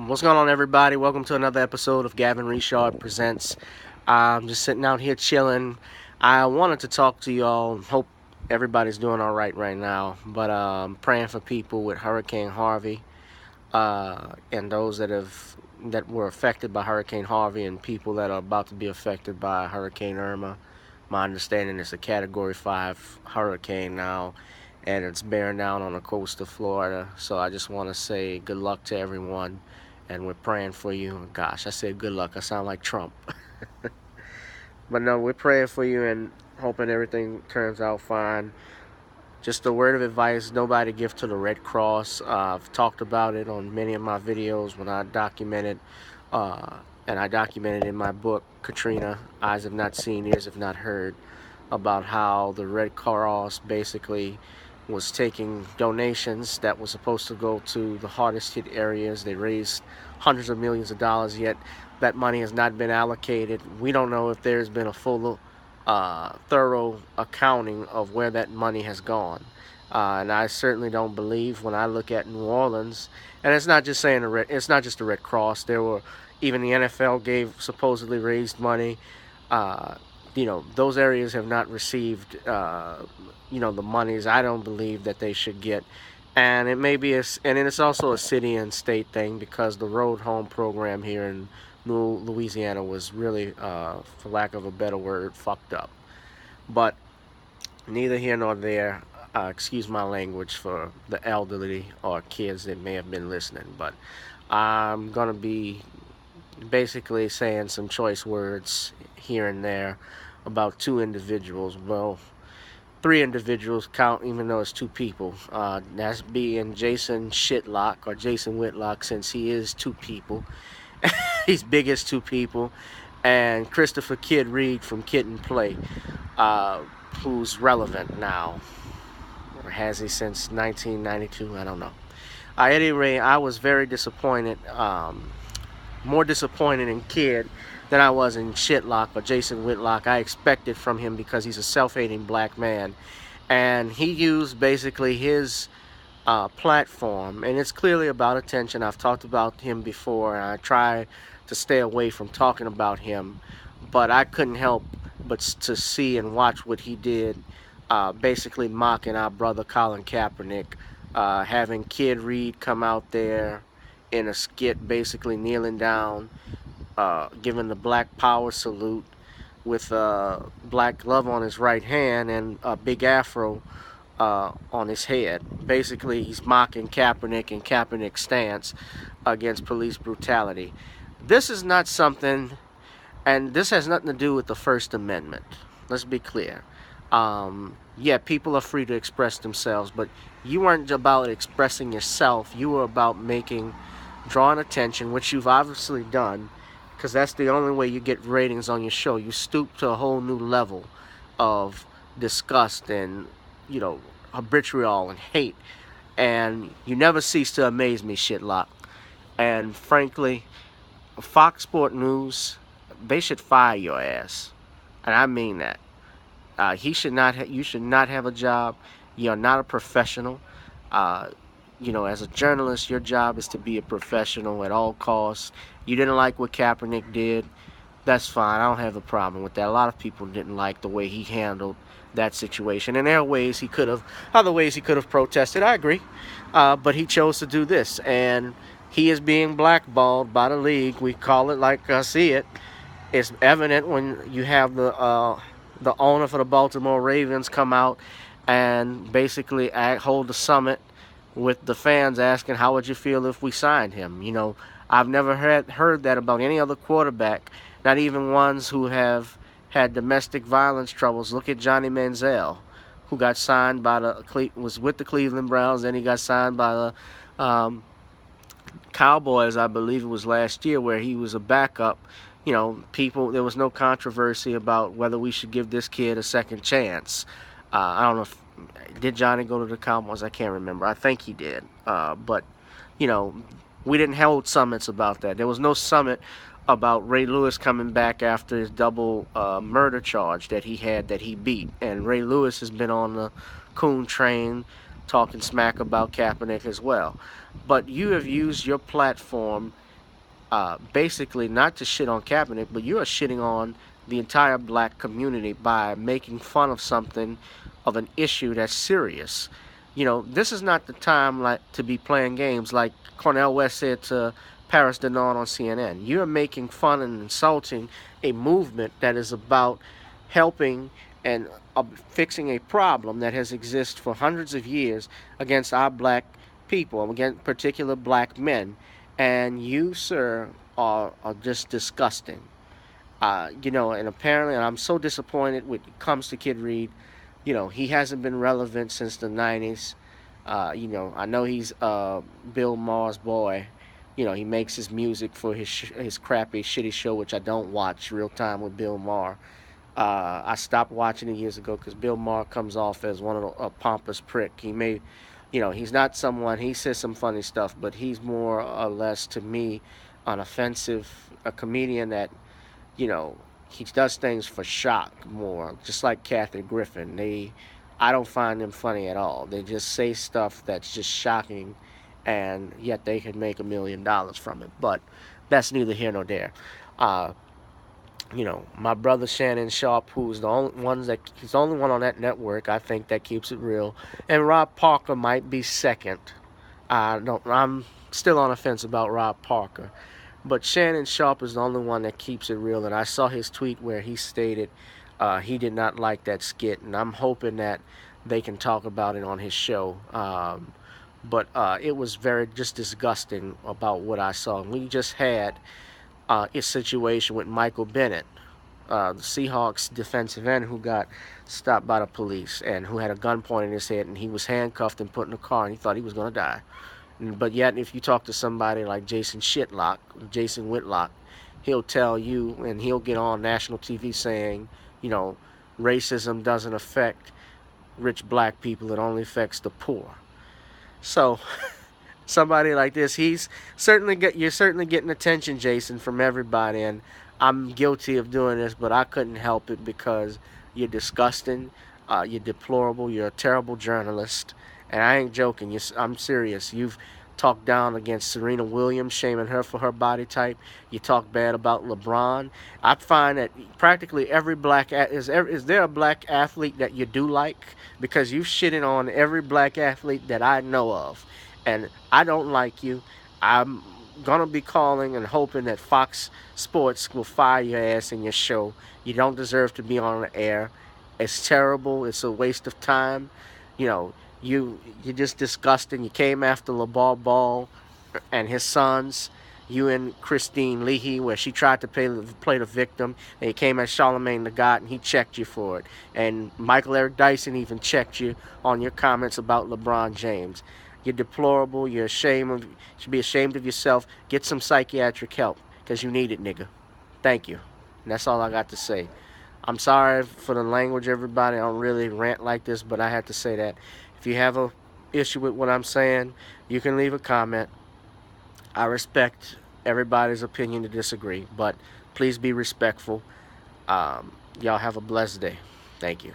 What's going on, everybody? Welcome to another episode of Gavin Richard Presents. I'm just sitting out here chilling. I wanted to talk to y'all. Hope everybody's doing all right now. But praying for people with Hurricane Harvey, and those that were affected by Hurricane Harvey, and people that are about to be affected by Hurricane Irma. My understanding is a Category 5 hurricane now, and it's bearing down on the coast of Florida. So I just want to say good luck to everyone, and we're praying for you. Gosh, I said good luck. I sound like Trump. But no, we're praying for you and hoping everything turns out fine. Just a word of advice, nobody give to the Red Cross. I've talked about it on many of my videos when I documented, uh, and I documented in my book, Katrina, Eyes Have Not Seen, Ears Have Not Heard, about how the Red Cross basically was taking donations that were supposed to go to the hardest hit areas. They raised hundreds of millions of dollars, yet that money has not been allocated. We don't know if there's been a full thorough accounting of where that money has gone. And I certainly don't believe when I look at New Orleans, and it's not just saying it's not just the Red Cross. There were even the NFL gave supposedly raised money. Uh, those areas have not received the monies I don't believe that they should get. And it may be and it's also a city and state thing, because the road home program here in New Louisiana was really, for lack of a better word, fucked up. But neither here nor there. Excuse my language for the elderly or kids that may have been listening, but I'm gonna be basically saying some choice words here and there about two individuals. Well, three individuals count, even though it's two people. That's being Jason Shitlock, or Jason Whitlock, since he is two people. He's big as two people. And Christopher Kid Reid from Kid and Play, who's relevant now. Or has he since 1992? I don't know. At any rate, I was very disappointed, more disappointed in Kid than I was in Shitlock or Jason Whitlock. I expected from him, because he's a self-hating black man. And he used basically his platform, and it's clearly about attention. I've talked about him before, and I try to stay away from talking about him, but I couldn't help but to see and watch what he did, basically mocking our brother Colin Kaepernick, having Kid Reid come out there in a skit, basically kneeling down, giving the Black Power salute with a black glove on his right hand and a big afro on his head. Basically, he's mocking Kaepernick and Kaepernick's stance against police brutality. This is not something, and this has nothing to do with the First Amendment. Let's be clear. Yeah, people are free to express themselves, but you weren't about expressing yourself. You were about drawing attention, which you've obviously done, because that's the only way you get ratings on your show. You stoop to a whole new level of disgust and, vitriol and hate, and you never cease to amaze me, Shitlock. And frankly, Fox Sport News, they should fire your ass, and I mean that. He should not. You should not have a job. You're not a professional. As a journalist, your job is to be a professional at all costs. You didn't like what Kaepernick did. That's fine. I don't have a problem with that. A lot of people didn't like the way he handled that situation. And there are other ways he could have protested. I agree. But he chose to do this. And he is being blackballed by the league. We call it like I see it. It's evident when you have the owner for the Baltimore Ravens come out and basically hold the summit with the fans asking, how would you feel if we signed him? I've never heard that about any other quarterback, not even ones who have had domestic violence troubles. Look at Johnny Manziel, who got signed was with the Cleveland Browns, then he got signed by the Cowboys, I believe it was last year, where he was a backup. There was no controversy about whether we should give this kid a second chance. I don't know did Johnny go to the Cowboys? I can't remember. I think he did. But we didn't hold summits about that. There was no summit about Ray Lewis coming back after his double murder charge that he beat. And Ray Lewis has been on the Coon train talking smack about Kaepernick as well. But you have used your platform basically not to shit on Kaepernick, but you are shitting on the entire black community by making fun of something, of an issue that's serious. You know, this is not the time like to be playing games like Cornel West said to Paris Denard on CNN. You're making fun and insulting a movement that is about helping and fixing a problem that has existed for hundreds of years against our black people, against particular black men. And you, sir, are just disgusting. You know, and apparently, and I'm so disappointed when it comes to Kid Reid. You know, he hasn't been relevant since the 90s. You know, I know he's Bill Maher's boy. You know, he makes his music for his crappy, shitty show, which I don't watch, Real Time with Bill Maher. I stopped watching it years ago because Bill Maher comes off as one of a pompous prick. He may, you know, he's not someone. He says some funny stuff, but he's more or less to me an offensive, a comedian that, you know, he does things for shock more, just like Kathy Griffin. I don't find them funny at all. They just say stuff that's just shocking, and yet they can make $1 million from it. But that's neither here nor there. Uh, you know, my brother Shannon Sharp, who's he's the only one on that network, I think, that keeps it real. And Rob Parker might be second. I'm still on the fence about Rob Parker. But Shannon Sharp is the only one that keeps it real. And I saw his tweet where he stated he did not like that skit. And I'm hoping that they can talk about it on his show. But it was very just disgusting about what I saw. And we just had a situation with Michael Bennett, the Seahawks defensive end who got stopped by the police and who had a gun pointed in his head, and he was handcuffed and put in a car, and he thought he was going to die. But yet, if you talk to somebody like Jason Whitlock, he'll tell you, and he'll get on national TV saying, you know, racism doesn't affect rich black people, it only affects the poor. So, somebody like this, you're certainly getting attention, Jason, from everybody, and I'm guilty of doing this, but I couldn't help it because you're disgusting, you're deplorable, you're a terrible journalist, and I ain't joking. I'm serious. You've talked down against Serena Williams, shaming her for her body type. You talk bad about LeBron. I find that practically every is there a black athlete that you do like? Because you've shitted on every black athlete that I know of, and I don't like you. I'm gonna be calling and hoping that Fox Sports will fire your ass in your show. You don't deserve to be on the air. It's terrible. It's a waste of time. You know, you're just disgusting. You came after LeBar Ball and his sons. You and Christine Leahy, where she tried to play the victim, and you came at Charlemagne the God, and he checked you for it. And Michael Eric Dyson even checked you on your comments about LeBron James. You're deplorable. You should be ashamed of yourself. Get some psychiatric help, because you need it, nigga. Thank you. And that's all I got to say. I'm sorry for the language, everybody. I don't really rant like this, but I had to say that. If you have a issue with what I'm saying, you can leave a comment. I respect everybody's opinion to disagree, but please be respectful. Y'all have a blessed day. Thank you.